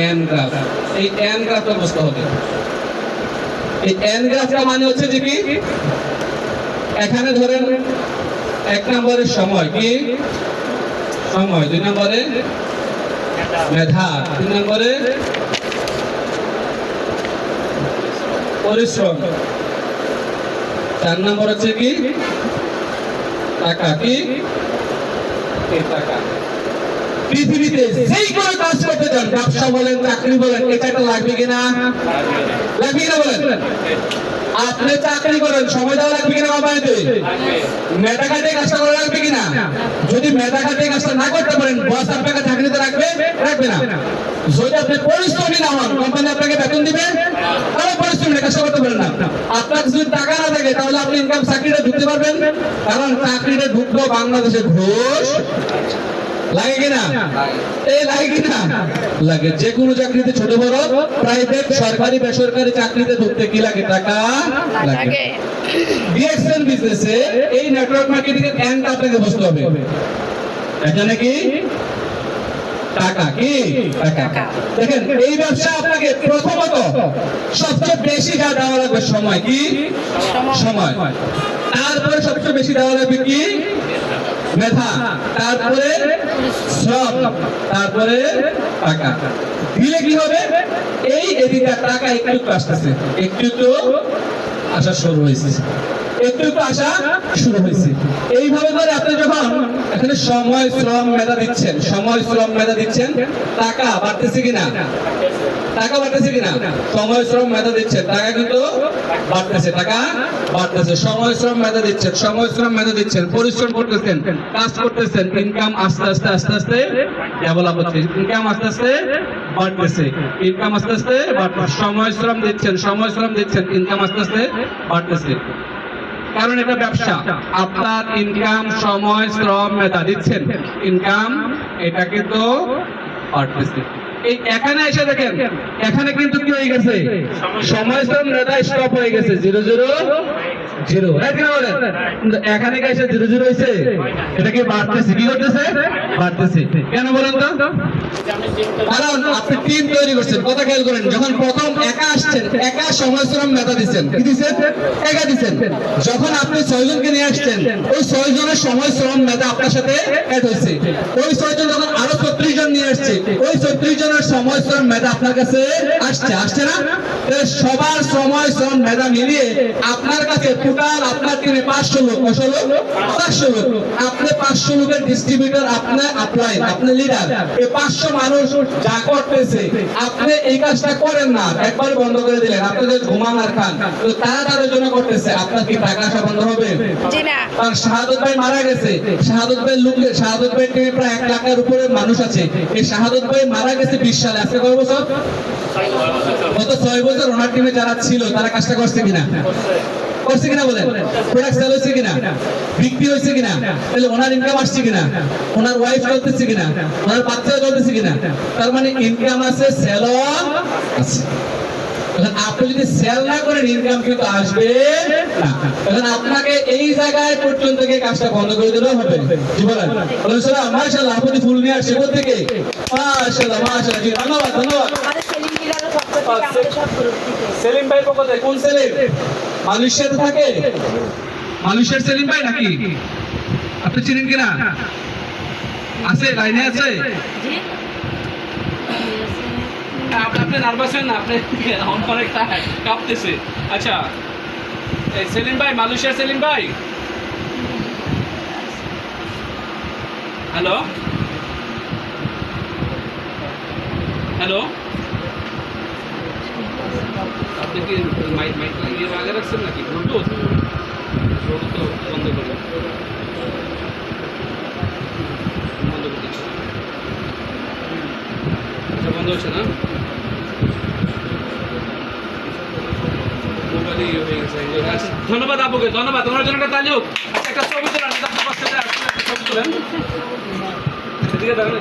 N graph. এই N গ্রাফটা বুঝতে হবে। এই এন গ্রাফটা মানে হচ্ছে যে কি, এখানে ধরেন 1 নম্বরের সময় কি সময়, 2 নম্বরে মেধা, 3 নম্বরে পরিশ্রম, 4 নম্বর হচ্ছে কি টাকা। কি টাকা। পৃথিবীতে যেই কোনো কাজ করতে চান, ব্যবসা বলেন, চাকরি বলেন, এটা লাগবে কিনা? লাগবে কিনা বলেন? আপনি চাকরি করেন, সময় দেওয়া লাগবে কিনা কোম্পানিতে? মেধা খাটিয়ে কাজটা করা লাগবে কিনা? যদি মেধা খাটিয়ে কাজটা না করতে পারেন, বস আপনাকে চাকরিতে রাখবে না? যদি আপনি পরিশ্রমী না হন, কোম্পানি আপনাকে বেতন দিবে? তাহলে পরিশ্রমী কাজটা করতে পারেন না। আপনার যদি টাকা না থাকে, তাহলে আপনি ইনকাম চাকরিতে ঢুকতে পারবেন? কারণ চাকরিতে ঢুকলো বাংলাদেশে ঘুষ লাগে কিনা? এই লাগে কিনা? লাগে। যে কোনো চাকরিতে, ছোট বড়, প্রাইভেট, সরকারি, বেসরকারি চাকরিতে ঢুকতে কি লাগে? টাকা লাগে। বিএসএন বিজনেসে এই নেটওয়ার্ক মার্কেটিং এর এন্ড আপনাকে বুঝতে হবে। এখানে কি টাকা। কি টাকা। দেখেন, এই ব্যবসা আপনাকে প্রথমত সবচেয়ে বেশি যা দেওয়া লাগবে সময়। কি সময়। তারপরে সবচেয়ে বেশি দেওয়া লাগবে কি মেধা, তারপরে শ্রম, তারপরে টাকা। দিলে কি হবে? এই এদিকে টাকা একটু আসতেছে, একটু আসা শুরু হয়েছে, একটু আসা শুরু হয়েছে। এইভাবে করে আপনি যখন এখানে সময় শ্রম মেধা দিচ্ছেন, সময় শ্রম মেধা দিচ্ছেন, টাকা বাড়তেছে কিনা? টাকা বাড়তেছে কিনা? সময় শ্রম মেধা দিচ্ছেন, টাকা কিন্তু বাড়তেছে, টাকা বাড়তেছে। সময় শ্রম মেধা দিচ্ছেন, সময় শ্রম মেধা দিচ্ছেন, পরিশ্রম করতেছেন, কাজ করতেছেন, ইনকাম আস্তে আস্তে ডেভেলপ হচ্ছে, ইনকাম আস্তে আস্তে বাড়তেছে, ইনকাম আস্তে আস্তে বাড়তেছে। সময় শ্রম দিচ্ছেন, সময় শ্রম দিচ্ছেন, ইনকাম আস্তে আস্তে বাড়তেছে। কারণ এটা ব্যবসা। আপনার ইনকাম, সময়, শ্রম, মেধা দিচ্ছেন, ইনকাম এটা কিন্তু বাড়তেছে। এই এখানে এসে দেখেন, এখানে কিন্তু কি হয়ে গেছে? সময়, শ্রম, মেধা স্টপ হয়ে গেছে, 0 0 0। এখানে এসে 0 0 হয়েছে। এটা কি বাড়তেছে? কি করতেছে? বাড়তেছে। কেন বলেন তো? কারণ আপনি টিম তৈরি করছেন। কথা খেয়াল করেন, যখন প্রথম একা আসছেন, একা সময় শ্রম মেধা দিচ্ছেন। কি দিচ্ছেন? একা দিচ্ছেন। যখন আপনি 6 জনকে নিয়ে আসছেন, ওই 6 জনের সময় শ্রম মেধা আপনার সাথে অ্যাড হয়েছে। ওই 6 জন যখন আরো 36 জন নিয়ে আসছে, ওই 36 জনের সময় শ্রম মেধা আপনার কাছে আসছে না? সবার সময় শ্রম মেধা মিলিয়ে আপনার কাছে টোটাল আপনার টিমে 500 লোক। 500 লোক। আপনি 500 লোকের ডিস্ট্রিবিউটর, আপনি আপলাইন, আপনি লিডার। এই 500 মানুষ যা করতেছে, আপনি এই কাজটা করেন না, একবার বন্ধ করে দিলেন, আপনাদের ঘুমান আর খান, তো তারা তাদের জন্য করতেছে, আপনার কি টাকা আসা বন্ধ হবে? জি না। আর শাহাদত ভাই মারা গেছে, শাহাদত ভাই লোকের, শাহাদত ভাই টিমে প্রায় 1 লাখের উপরে মানুষ আছে। এই শাহাদত ভাই মারা গেছে 20 সালে। আজকে কয় বছর? গত 6 বছর ওনার টিমে যারা ছিল, তারা কাজটা করছে কিনা? করছে কিনা বলেন? প্রোডাক্ট সেল হয়েছে কিনা? বিক্রি হয়েছে কিনা? তাহলে ওনার ইনকাম আসছে কিনা? ওনার ওয়াইফ চলতেছে কিনা? ওনার বাচ্চা চলতেছে কিনা? তার মানে ইনকাম আছে, সেল আছে। আপনি যদি সেল না করেন, ইনকাম কিন্তু আসবে না। এখন আপনাকে এই জায়গায় পর্যন্ত থেকে কাজটা বন্ধ করে দিলেও হবে। জি বলেন। মাশাআল্লাহ, আপনি ফুল নিয়ে আসছে কোথা থেকে? মাশাআল্লাহ, মাশাআল্লাহ। জি, ধন্যবাদ, ধন্যবাদ। সেলিম ভাই পক্ষ থেকে। কোন সেলিম? মালয়েশিয়াতে থাকে? মালয়েশিয়ার সেলিম ভাই নাকি? আপনি চিনেন কিনা? আছে, লাইনে আছে? আপনি নার্ভাস হন না, আপনি অনেক কাঁপতেছে। আচ্ছা, সেলিম ভাই, মালয়েশিয়ার সেলিম ভাই। হ্যালো হ্যালো, আপনি কি মাইক লাগিয়ে আগে রাখছেন নাকি? ব্লুটুথ তো বন্ধ করুন, বন্ধ করে দিচ্ছি। আচ্ছা, বন্ধ হচ্ছে না? মোবাইলে ইয়ে হয়ে গেছে। আচ্ছা, ধন্যবাদ আপুকে, ধন্যবাদ। ওনার জন্য একটা তালি হোক। আচ্ছা, একটা ছবি তোলেন, ছবি তোলেন। এদিকে দেখেন,